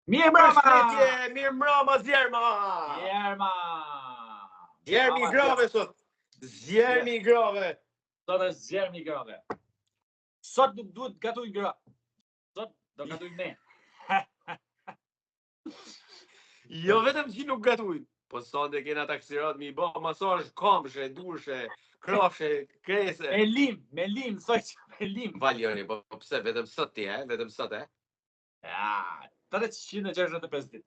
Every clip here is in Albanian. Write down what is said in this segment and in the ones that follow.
Mirë mbrëma! Përshëndetje, mirë mbrëma Zjerma! Zjerma! Zjermi grave sot. Zjermi grave. Sot është zjermi grave. Sot nuk duhet gatuj gra. Sot do gatuj ne. Jo vetëm që nuk gatuj. Po sonde kena taksirat mi bë masazh këmbshe, durshe, krafshe, krese. Me lim, thoj që me lim. Valjoni, po pse vetëm sot ti, vetëm sot, Ja, 365 ditë.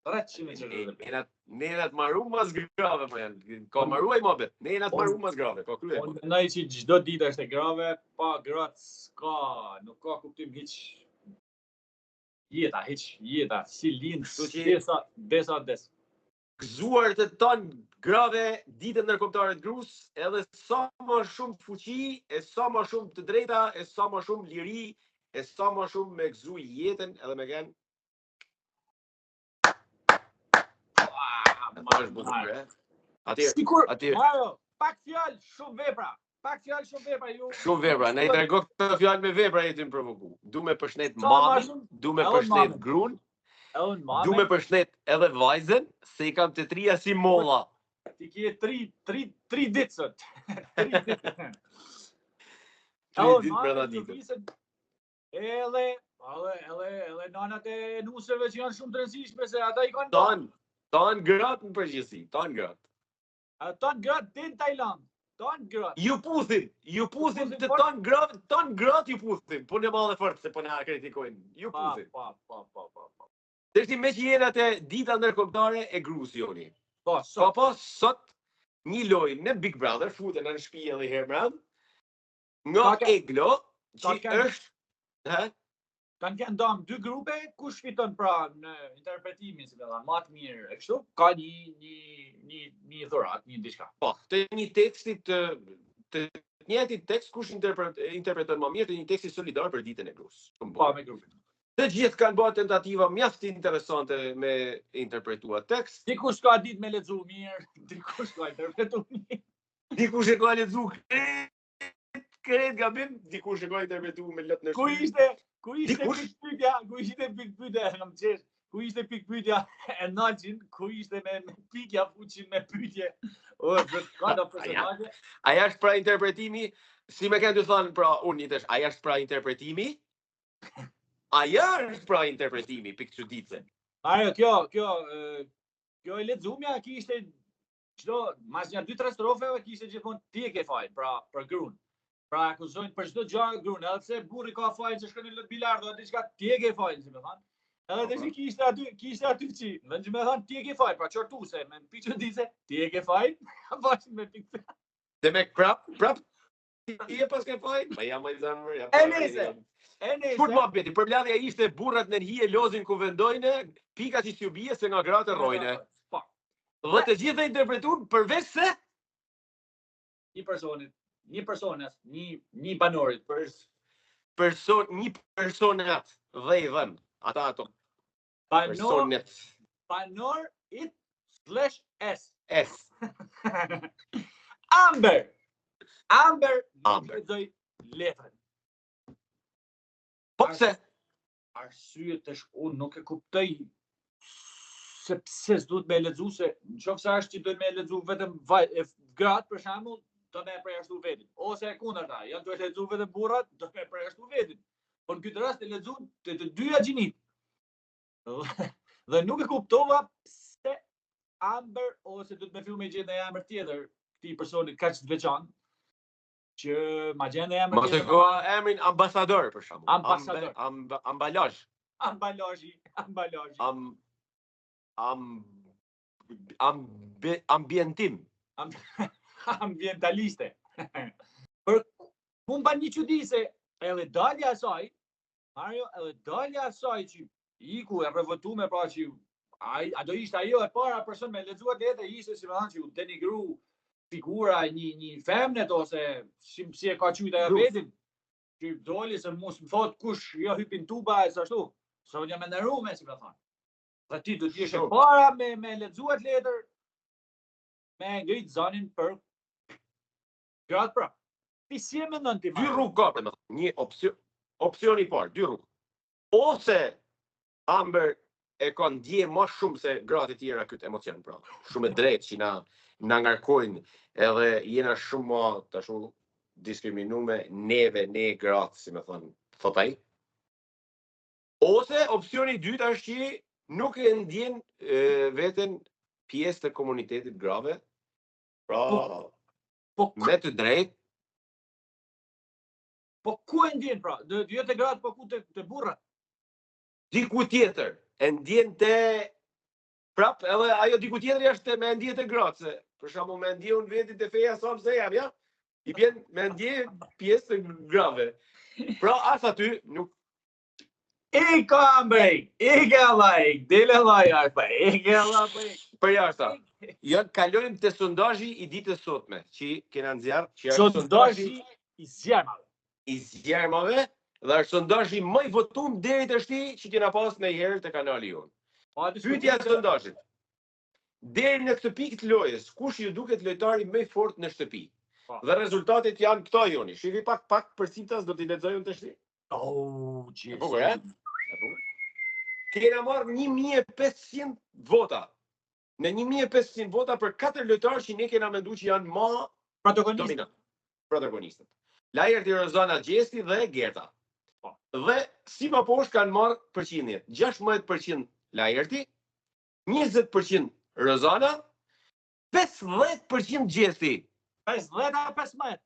365 ditë. Ne na të marru mas grave, po janë. Ka marruaj mobet. Ne na të marru mas grave, po krye. Unë mendoj që çdo ditë është e grave, pa gratë s'ka, nuk ka kuptim hiç. Jeta, si lind, desa des. Gëzuar të ton grave ditën ndërkombëtare të grus, edhe sa më shumë fuqi, e sa më shumë të drejta, e sa më shumë liri, e sa më shumë me gëzu jetën edhe me gen. Atje. Mario, pak fjalë, shumë vepra. Shumë vepra, ne i trego këtë fjalë me vepra jetim provoku. Du me përshnet mamin, du me përshnet grun, du me përshnet edhe vajzen, se i kam të trija si molla. Ti kje 3 ditë sot. 3 ditë. 3 ditë brenda ditës. Edhe nanat e nuseve që janë shumë të rëndësishme, se ata i kanë... Tanë gratë në përgjithësi, tanë gratë. Tanë gratë të në Tajland. Ju puthin të tanë gratë ju puthin, po në madhe fort se po në kritikojnë. Ju puthin. Pa. Dërti me që jena të dita ndërkombëtare e grus joni. Po sot një lojë në Big Brother, futen në shtëpi edhe herë mbrëm, nga Eglo, që është... Kanë kënë damë 2 grupe, kush fiton pra në interpretimin, si me dhanë, matë mirë e kështu, ka një dhurat, një diçka. Po, të një tekstit, të njëjtit tekst, kush interpreton më mirë, të një tekstit solidar për ditën e grus. Po, me grupin. Të gjithë kanë bërë tentativa mjaft interesante me interpretua tekst. Dikush ka ditë me lexu mirë, dikush ka interpretu mirë. Dikush e ka lexu kret gabim, dikush e ka interpretu me lot në shpi. Ku ishte pikpyetja e Naxhin, ku ishte me pikja fuqin me pyetje. Ka do personazhe. Aja është pra interpretimi, si me kanë të thënë pra unë tash, aja është pra interpretimi? Aja është pra interpretimi, pikë çuditse. Ajo, kjo e lexumja kishte çdo mas një 2-3 strofeve kishte gjithmonë ti e ke fajin, pra për grun. Pra akuzojnë për çdo gjë grun, edhe pse burri ka fajin që shkon në lot bilardo, atë diçka ti e ke fajin, si më thënë. Edhe tash kishte aty çi, më thënë ti e ke fajin, pra çortuse, me pikë dice, ti e ke fajin, bashkë me pikë. Dhe me prap, ti e pas ke fajin? Pa jam ai zemër, ja. E nese. Kur më bëti, përmbledhja ishte burrat në hije lozin ku vendojnë, pika që s'ju bie se nga gratë rrojnë. Po. Dhe të gjithë interpretuar përveç se një personas, një banorit. Një personat dhe i dhën. Ata ato. Personet. Banor it /s. S. Amber nuk lexoj letrën. Po pse? Arsyet është unë nuk e kuptoj se pse s'duhet me lexu, se nëse është që duhet me lexu vetëm gratë për shembull, do me përjashtu vetin. Ose e kundërta, janë duhet lexu vetëm burrat, do me përjashtu vetin. Po në këtë rast e lexu të dyja gjinit. Dhe nuk e kuptova pse Amber ose duhet me fillu me gjetë një emër tjetër këtij personi kaq të veçantë. Që ma gjenë e emër tjetër. Mos e ka emrin ambasador për shembull. Ambasador. Ambalazh. Ambientim. Ambientaliste. Për mund ban një çudi se edhe dalja e saj, Mario, që iku e revotume pra që do ishte ajo e para person me lexuar letë, ishte si më thënë që u denigru figura një femnet ose si e ka qujtë ajo vetin, që doli se mos më thot kush jo hypin tuba e ashtu, se unë jam e nderuar si më thënë. Dhe ti do t'jesh e para me lexuar letër, me ngrit zonin për gratë pra. Ti si e mendon ti? Dy rrugë ka, një opsion i parë, 2 rrugë. Ose Amber e ka ndje më shumë se gratë e tjera këtë emocion, pra. Shumë e drejtë që na ngarkojnë edhe jena shumë më të shumë diskriminume neve, ne gratë, si me thot ai. Ose opsioni i dytë është që nuk e ndjen veten pjesë të komunitetit grave, pra me të drejtë. Po ku e ndjen pra? Jo te gratë, po ku te burrat? Diku tjetër, e ndjen te prap, edhe ajo diku tjetër është me ndje te gratë, se për shembull me ndje unë vetit te feja sa pse jam, ja? I bjen me ndje pjesë të grave. Pra as aty nuk Ik ambrej, ik allaj, dele allaj arpa, ik allaj. Për jashta. Jo, kalojmë te sondazhi i ditës sotme, që kena nxjerr, që është sondazhi i zjarmave. I zjarmave, dhe është sondazhi më i votuar deri të shti që kena pas ndonjëherë te kanali jonë. Pyetja e sondazhit. Deri në këtë pikë të lojës, kush ju duket lojtari më i fortë në shtëpi? Dhe rezultatet janë këto joni. Shifi pak përcitas do t'i lexoj unë të shti. Oh, Jesus. Po, kena marrë 1500 vota. Në 1500 vota për 4 lojtarë që ne kena menduar që janë më protagonistët. Lajerti, Rozana, Gjesti dhe Gerta. Dhe si më poshtë kanë marrë përqindjet. 16% Lajerti, 20% Rozana, 15% Gjesti. 50 a 15?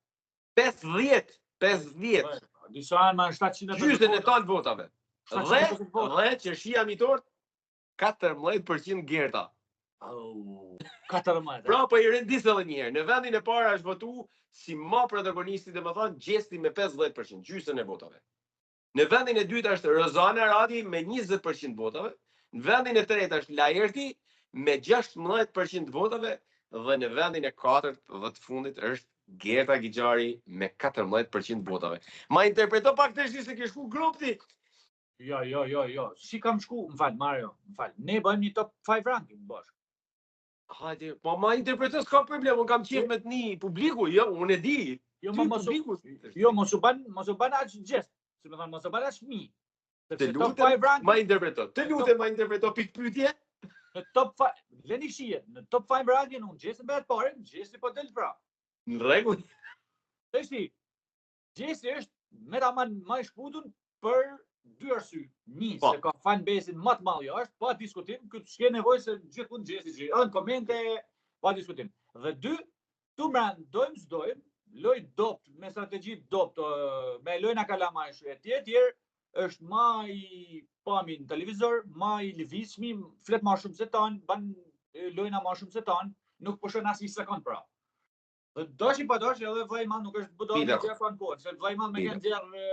50. Disa janë ma 700. Gjysën e tonë votave. Dhe që shia mitort, 14% Gerta. 14. Pra, po i rendis edhe njerë. Në vendin e para është votu si ma protagonisti dhe më thonë Gjesti me 50%, gjysën e votave. Në vendin e dytë është Rozana Radi me 20% votave. Në vendin e tretë është Lajerti me 16% votave. Dhe në vendin e katërt dhe të fundit është Gerta Gigjari me 14% votave. Ma interpreto pak të shti se ke shku grupti. Jo. Si kam shku, më falë, Mario, ne bëjmë një top 5 ranking, bashkë. Hajde, po ma interpreto s'ka problem, unë kam qef me të një publiku, jo, unë e di. Mos u ban aq gjest, si me thonë, mos u ban aq mi. Të lutem, ma interpreto pikë pyetje. Në top 5, leni shije, në top 5 ranking unë Gjesti bëhet pare, Gjesti po del pra. Në rregull. Gjesti është meraman ma i shputun për 2 arsye. Një, se ka fanbase-in më të madh jashtë, pa diskutim, këtë s'ke nevojë se gjithmonë Gjesti që në komente, pa diskutim. Dhe 2, tu dojmë s'dojmë, loj dopt, me strategji dopt, me lojna kalamajsh e tjerë, është ma i pami në televizor, ma i lëvizshmi, flet ma shumë se tanë, ban lojna ma shumë se tanë, nuk pëshën as një sekund pra. Dhe dashi pa dashi edhe Vlajman nuk është budon në gjerë tanë kohën, se Vlajman me kënë gjerë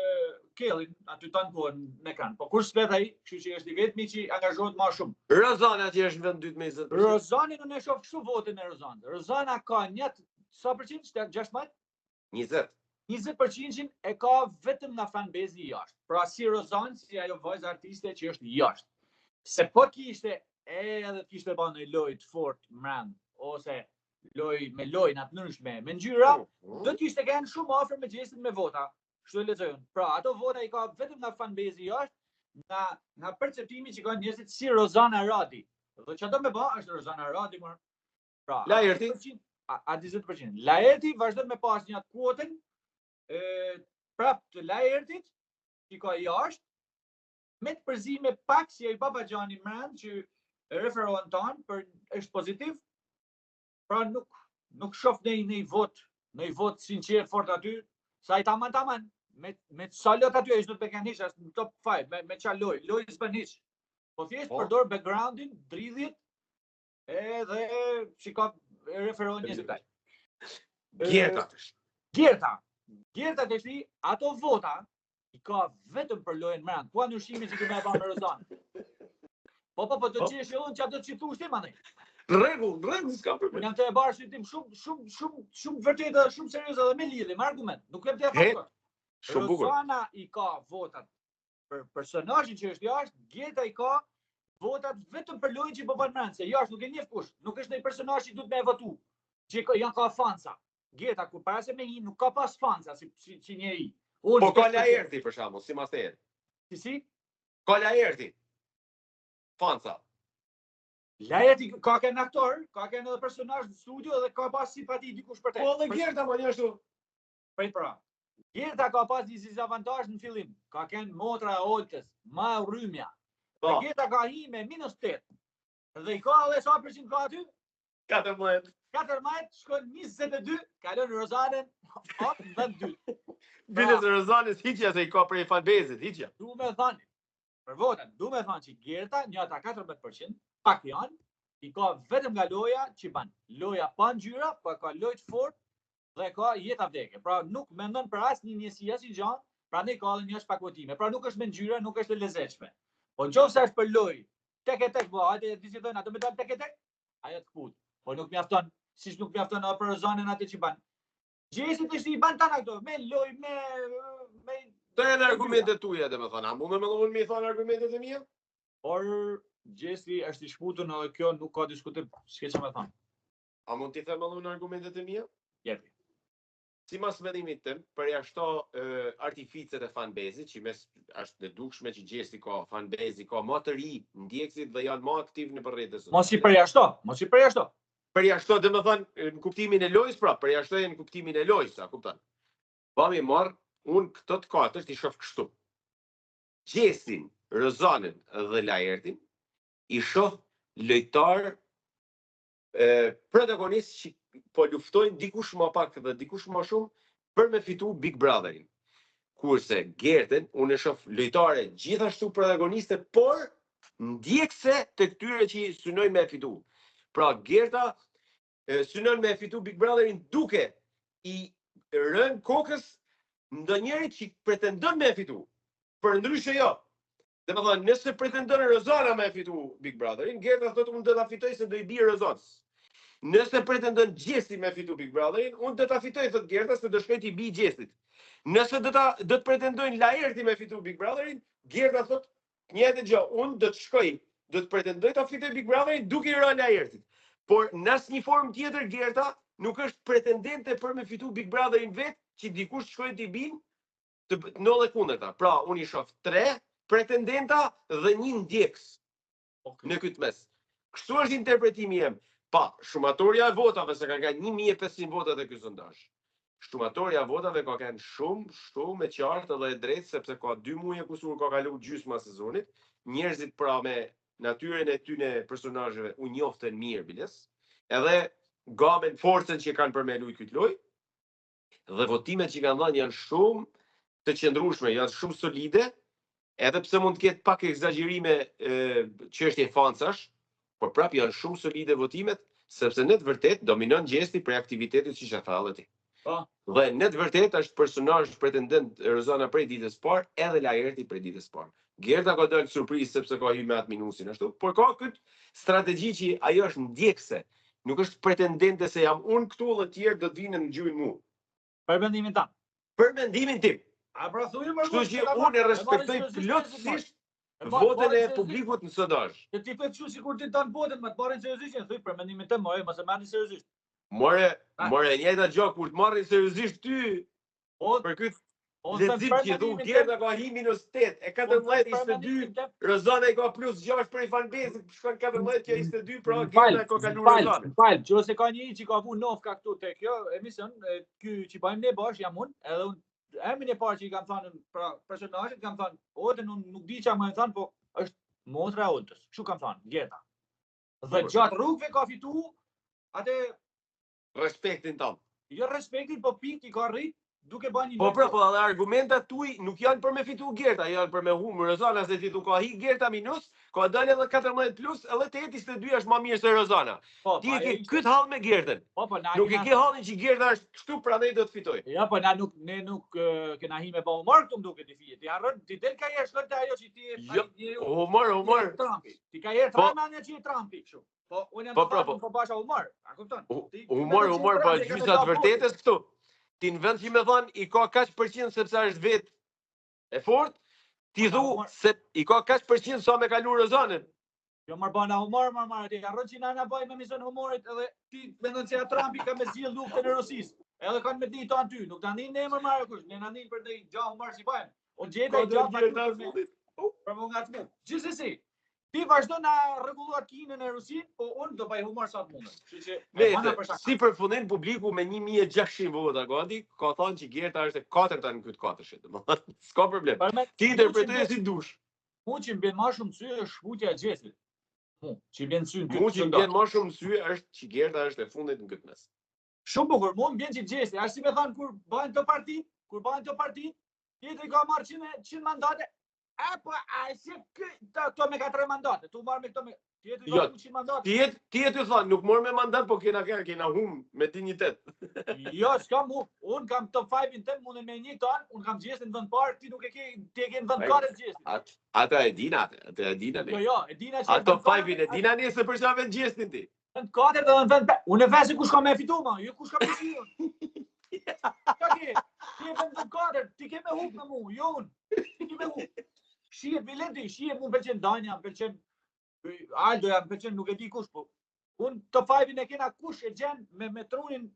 Kellin, aty tanë kohën me kanë. Po kur s'pet ai, kështu që është i vetmi që angazhohet ma shumë. Rozana që është në vend 20%. Rozani në shoh kështu votën e Rozanës. Rozana ka njët, sa përqind, 16? 20% e ka vetëm nga fanbase i jashtë. Pra si Rozanë, si ajo vajzë artiste që është jashtë. Se po kishte edhe kishte ba në lojt fort mrand, ose me lojnë atë nërshme, me ngjyra, do t'ishte kënë shumë afër me Gjestin me vota. Kështu e lexojnë. Pra ato vota i ka vetëm nga fanbase i jashtë, nga perceptimi që ka njerëzit si Rozana Radi. Dhe që do me ba është Rozana Radi, mërë. Pra, Lajerti? A 20%. Lajerti vazhdo me pas një atë kuotën, prap të Lajertit, që ka jashtë, me të përzime pak si ai Babagjani Mrand, që referohen tanë, për është pozitiv, pra nuk shof në i vot sinqert fort aty, sa i taman, me sa lot aty, e ishtë do të pekan hish, ashtë në top 5, me qa loj s'bën hish. Po thjesht përdor backgroundin, dridhjet, edhe që ka referohen njësë taj. Gerta të shti, ato vota i ka vetëm për lojën Mrand. Kua në ushqimi që këme e ba me Rozanë. Po të qesh e unë që ato që thu shtim, anej. Rregull, s'ka problem. Unë jam të e barë shqytim shumë vërtetë, shumë seriose dhe me lidhje, me argument. Nuk kem të e faktor. Rozana i ka votat për personazhin që është jashtë, Gerta i ka votat vetëm për lojën që i bëban Mrand, se jashtë nuk e njeh kush, nuk është një personazh që duhet me e votu, që janë ka fansa. Gerta, kur para se me hi, nuk ka pas fansa si njeri. Po ka Lajerti për shembull, si mas të jetë. Si? Ka Lajerti. fanca. Lajeti ka kënë aktor, ka kënë edhe personazh në studio dhe ka pas simpati dikush për te. Po dhe Gerta më një ashtu. Prit pra. Gerta ka pas një dizavantazh në fillim. Ka kënë motra e Oltës, ma rrymja. Po. Gerta ka hi me -8. Dhe I ka edhe sa përqind ka aty? 14. 14, shkon 22, kalon Rozanën, hop, në vend 2. Bile se Rozanës hiqja se I ka prej fanbezit, hiqja. Du me thani, për votën, du me thani që Gerta, një ata 14%, pak janë, I ka vetëm nga loja që ban. Loja pa ngjyra, po ka lojë të fortë dhe ka jeta vdekje. Pra nuk mendon për asnjë njësi as I gjan, prandaj ka edhe një shpakotime. Pra nuk është me ngjyra, nuk është e lezetshme. Po nëse është për lojë, tek, po hajde diskutojnë ato me dal tek, ajo të kput. Po nuk mjafton, siç nuk mjafton edhe për zonën atë që ban. Gjesi të I ban tana këto, me lojë, me Të janë argumentet tuja, domethënë, a mundem edhe mi thon argumentet e mia? Por Gjesi është I shputur edhe kjo nuk ka diskutim, s'ke çfarë më thon. A mund t'i them edhe argumentet e mia? Jepi. Sipas mendimit tim, përjashto artificet e fanbezit, që mes është e dukshme që Gjesi ka fanbezi, ka më të ri ndjekësit dhe janë më aktiv në rrjetet sociale. Mos I përjashto. Përjashto, domethënë në kuptimin e lojës, pra, përjashtoj në kuptimin e lojës, a kupton? Pami marr, unë këto të katërt I shoh kështu. Gjesin, Rozanën dhe Laertin I shoh lojtar protagonist që po luftojnë dikush më pak dhe dikush më shumë për me fitu Big Brotherin. Kurse Gertën, unë e shoh lojtare gjithashtu protagoniste, por ndjekse të këtyre që synojnë me fitu. Pra Gerta synon me fitu Big Brotherin duke I rënë kokës ndonjërit që pretendon me fitu. Për ndryshe jo. Dhe më thonë, nëse pretendon Rozana me fitu Big Brotherin, Gerta thotë unë do ta fitoj se do I bie Rozanës. Nëse pretendon Gjesi me fitu Big Brotherin, unë do ta fitoj, thotë Gerta, se do shkoj t'i bi Gjesit. Nëse do të pretendojnë Laerti me fitu Big Brotherin, Gerta thotë, njëjtë gjë, unë do të shkoj, do të pretendoj ta fitoj Big Brotherin duke I rënë Laertit. Por në asnjë formë tjetër Gerta nuk është pretendente për me fitu Big Brotherin vetë, që dikush shkojnë t'i bin të ndodhe kundërta. Pra, unë I shoh 3 pretendenta dhe 1 ndjekës në këtë mes. Kështu është interpretimi jem. Pa, shumatoria e votave, se ka 1500 votat e ky sondazh. Shumatoria e votave ka kanë shumë e qartë dhe e drejtë, sepse ka 2 muaj kusur ka kalu gjysma sezonit. Njerëzit pra me natyrën e tyre personazheve u njoftën mirë biles. Edhe gamën forcën që kanë për me luajtur këtë lojë. Dhe votimet që kanë dhënë janë shumë të qëndrueshme, janë shumë solide, edhe pse mund të ketë pak egzagjerime çështje fancash, por prap janë shumë solide votimet, sepse në të vërtetë dominon Gjesti për aktivitetin që shafallet ti. Dhe në të vërtetë është personazh pretendent Rozana prej ditës parë, edhe Laerti prej ditës parë. Gerta ka dalë surprizë sepse ka hyrë me atë minusin ashtu, por ka këtë strategji që ajo është ndjekse, nuk është pretendente se jam unë këtu dhe tjerë do të vinë në gjyën mua. Për mendimin tam. Për mendimin tim. A pra thujë më kështu që unë e respektoj plotësisht votën e publikut në sondazh. Të ti thua kështu sikur ti don votën, më të marrin seriozisht, thuj për mendimin tim, mos e marrin seriozisht. More njëjta gjë kur të marrin seriozisht ty. Për këtë lexim që thu Gerta ka hi -8, e 14-22, Rozana ka +6 për fanbezit, shkon 14 kjo 22, pra Gerta ka kaluar Rozana. Fal, nëse ka një që ka vu Novka këtu te kjo emision, ky që bëjmë ne bash jam unë, edhe unë emrin e parë që I kam thënë pra personazhet kam thënë, Odën unë nuk di çfarë më thënë, po është motra e Odës. Kështu kam thënë, Gerta. Dhe gjatë rrugëve ka fitu atë respektin tonë. Jo respektin, po pikë I ka rrit duke bën një. Po edhe argumentat tuaj nuk janë për me fitu Gerta, janë për me humbur Rozana, se ti ka hi Gerta minus, ka dalë edhe 14 plus, edhe te 22 është më mirë se Rozana. Ti e ke këtë hall me Gertën. Nuk e ke hallin që Gerta është kështu, prandaj do të fitoj. Ja, po ne nuk kena hi me pa humor këtu duke ti fije. Ti harron, ti del ka jashtë këtë ajo që ti humor. Ti ka jashtë Trumpi që Trumpi kështu. Po unë jam po basha humor. A kupton? Humor po gjysa të vërtetës këtu. Ti në vend që me thonë, I ka kaq % sepse është vetë e fort, ti thu se I ka kaq % sa me kalu Rozanën. Jo marr bana humor, ti harron që na bëj me mision humorit, edhe ti mendon se Trumpi ka me zgjidh luftën e Rusisë. Edhe kanë me ditë aty, nuk tani ne më marrë kush, ne na nin për të gjë humor si bëjmë. O gjeta gjë për më ngacmu. Gjithsesi, Ti vazhdo na rregulluar Kinën e Rusinë, po unë do bëj humor sa të mundem. Kështu që si përfundim publiku me 1600 vota gati, ka thënë që Gerta është e katërta në këtë katërshet, domethënë s'ka problem. Ti interpretoj si dush. Mu që mbien më shumë sy është shfutja e Gjestit. Që mbien sy në këtë. Mu që mbien më shumë sy është që Gerta është e fundit në këtë mes. Shumë bukur, mu mbien që Gjesti, ashtu si më thënë kur bëhen të parti, tjetri ka marrë 100 mandate. Po, si këto me 4 mandate, tu marrë me këto me... Tjetri ka 100 mandate. Tjetri thonë, nuk morë me mandat, po kena hum me dignitet. Jo, s'kam mu, unë kam top 5-in tëmë, mundën me një tonë, unë kam Gjestin në vend parë, ti nuk e ke në vend kare Gjestin. Ata e dina ne. Jo, e dina që... A top 5-in e dina ne se për shave në Gjestin ti. Vend 4 dhe në vend 5. Unë e vesi kush ka me fitu, ma, jo kush ka me fitu. Ti e vend 4, ti ke me hup me mu, jo unë. Ti ke me hup. Shie Vilenti, shie mu pëlqen Danja, pëlqen Aldo, jam pëlqen nuk e di kush, po unë top 5-in e kena kush e gjen me trunin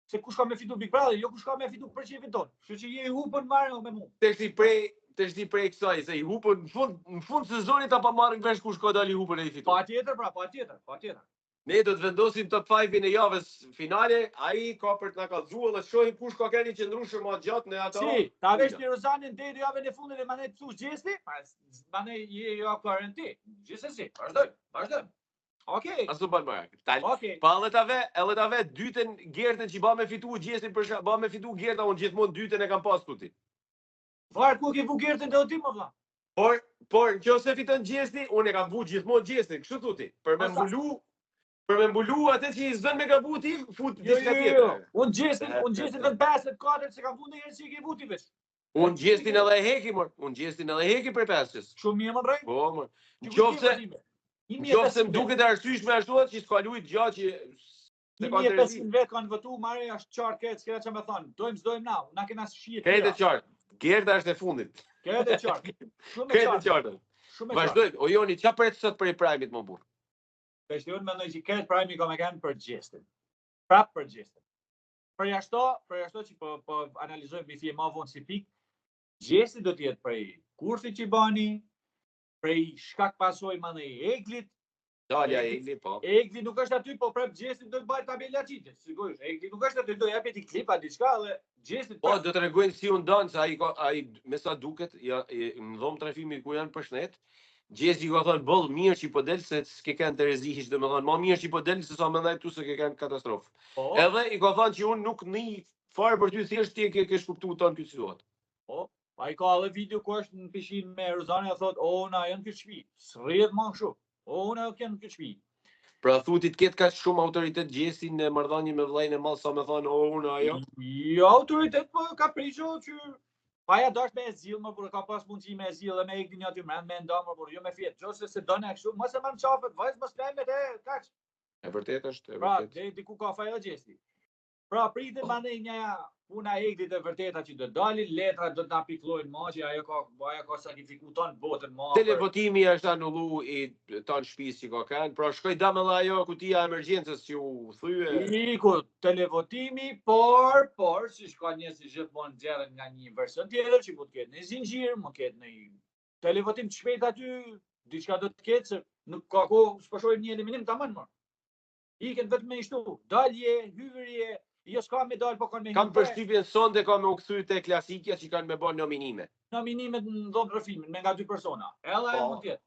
se kush ka me fitu Big Brother, jo kush ka me fitu për qefin tonë. Kështu që je i hupën Mario me mu. Të shti prej kësaj, se i hupën në fund sezonit apo marrin vesh kush ka dali hupën e i fitu. Patjetër. Ne do të vendosim top 5-in e javës finale, ai ka për të na kallëzuar dhe shohim kush ka qenë qëndrueshëm më gjatë në ato. Si, ta vesh Tirozanin deri javën e fundit e manej të thush Gjesti, manej je jo garanti. Gjithsesi, vazhdoj. Okej. Asu ban marrë. Pa edhe tave dytën Gertën që ba me fitu Gjestin për ba me fitu Gerta, unë gjithmonë dytën e kam pas tuti. Varë ku ke vu Gertën dhe o ti, më vla? Por, në kjo se fiton Gjesti, unë e kam vu gjithmonë Gjestin, kështu tuti. Për me mbulu atë që i zën me gabu ti, fut diska tjetër. Unë Gjestin dhe 54 se kam vu në herë që i ke vu ti vesh. Unë Gjestin edhe e heki për 5-ës. Shumë mirë më ndrej? Po, më. Në qofë se më duket e arsyshme ashtu atë që s'ka lujt gjatë që... 1500 vetë kanë votu, Mare është qartë këtë, s'kena që me thonë, dojmë na, na kena shiet tira. Këtë e qartë, Gerta është e fundit. Këtë e qartë, shumë e qartë. Vazhdojmë, o Joni, qa për e të sot për i primit më burë? Peshtë unë mendoj që këtë primi ka me kanë për Gjestin. Prapë për Gjestin. Për jashto që po analizojmë mi fje ma vonë si pikë, Gjesti do t'jetë prej kurthi që i bani, prej shkak pasoj ma në i Eglit. Dalja Egli, po. Egli nuk është aty, po prap Gjestin do të bëjë tabela qitë. Sigurisht, Egli nuk është aty, do jepet i klipa diçka dhe Gjestin... Po, do të regojnë si unë donë, se ai me sa duket, në dhomë trafimi ku janë për shnet, Gjesti ka thonë, bëllë mirë që i po delë, se s'ke kanë të rezihish, dhe me thonë, ma mirë që i po delë, se sa me ndaj tu se ke kanë katastrofë. Edhe i ka thonë që unë nuk një farë për ty thjesht ti ke shkuptu tonë këtë situatë. Po, a i ka edhe video ku është në pishin me Rozani a thotë, na janë këtë shpi, s'rjet ma kështu, na janë këtë shpi. Pra thutit ketë ka shumë autoritet Gjesti në mardhanje me vllajën e malë, sa me thonë, na ajo? Jo autoritet, po ka prisho që... Pa ja dash me e zilë, më burë, ka pas mundësi me e zilë, dhe me e këti një aty mrend, me nda, më burë, jo me fjetë, gjose se done e kështu, mëse më në qafët, vajzë më s'plejme të kaqë. E vërtet është, Pra, dhe diku ka fajo Gjesti. Pra, pritin ma ne një puna e këtit e vërteta që do dalin, letra do të na piklojnë ma, që ajo ka sakrifiku tonë botën ma. Televotimi është anullu i tonë shpis që ka kanë, pra shkoj dame dhe ajo kutia emergjencës që u thyë. Iku, televotimi, por, si shka njësë i gjithmonë gjerën nga një version tjetër, që mund ketë në zinxhir, mund ketë në televotim të shpejt aty, diçka do të ketë, se nuk ka ko, s'pëshojmë një eliminim të amën, mërë. Iken vetëm me ishtu, dalje, hyrje, jo s'ka me dalë, po kanë me hyrje. Kam përshtypjen sonde ka me u kthy te klasikja që kanë me bën nominime. Nominimet në dhomë rëfimin, me nga 2 persona. Ella e mund tjetë.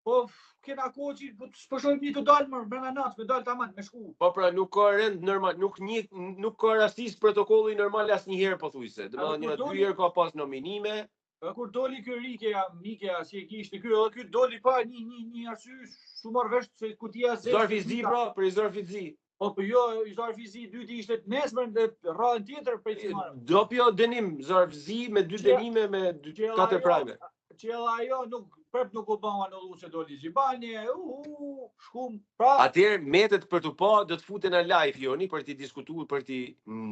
Po, kena kohë që s'pëshojmë një të dalë mërë, brenda natës, me dalë të amën, me shku. Po pra, nuk ka rend normal, nuk ka rastis protokolli normal as njëherë po thujse. Dhe më një 2 herë ka pas nominime. Kur doli kë Mike, si e kishte ky, edhe ky doli pa një arsye shumë marrë vesh se kutia zezë. Zarfizi pra, për Zarfizi. Po jo, Zarfizi dyti ishte nesër në radhën tjetër për të marrë. Dopjo dënim, Zarfizi me 2 dënime me 4 prime. Qella ajo nuk u bën anullu se doli Zibani, shkum. Pra, atëherë metet për të pa do të futen në live Joni për të diskutuar, për të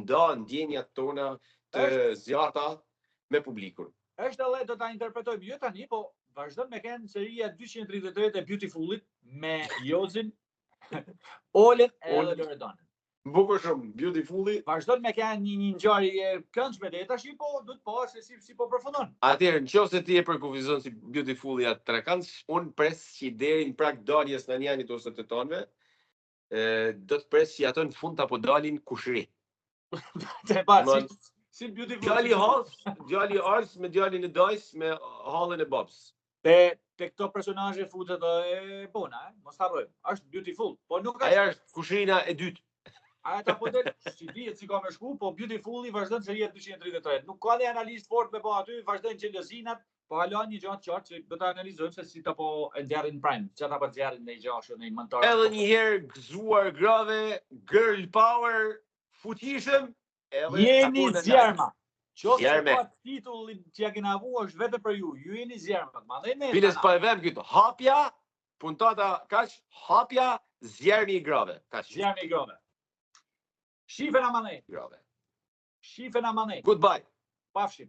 nda ndjenjat tona të zjarta me publikun. Është edhe do ta interpretojmë jo tani, po vazhdon me kënë seria 233 e Beautifullit me Jozin, Olen edhe Loredanën. Bukur shumë, beautifully. Vazhdon me kanë një ngjarje e këndshme dhe tash po duhet pa se si po përfundon. Atëherë, nëse ti e përkufizon si beautifully atë trekant, unë pres që deri në prag daljes në Njanit ose të tonëve, do të pres që ato në fund apo dalin kushëri. Si beautiful. Djali Ars me djalin e Dajs me hallën e Babs. Te këto personazhe futet e bona, mos harrojmë. Është beautiful, po nuk Aja është kushërina e dytë. Aja ta po del, si dihet si ka me shku, po beautifully vazhdon se jetë 233. Nuk ka një analizë fort me po aty, vazhdojnë xhelozinat, po halon një gjatë qartë që do ta analizojmë se si ta po e nderin prime, çata po nxjerrin në gjashtë në montar. Edhe një herë gëzuar grave, girl power, futishëm, jeni zjarma. Qoftë pa titullin që ja kena avu është vetë për ju jeni zjarmat. Mandej ne. Biles pa e vem këtu. Hapja, puntata kaq, hapja, zjarmi i grave. Kaq. Zjarmi i grave. Shifen amane. Grave. Shifen amane. Goodbye. Pafshim.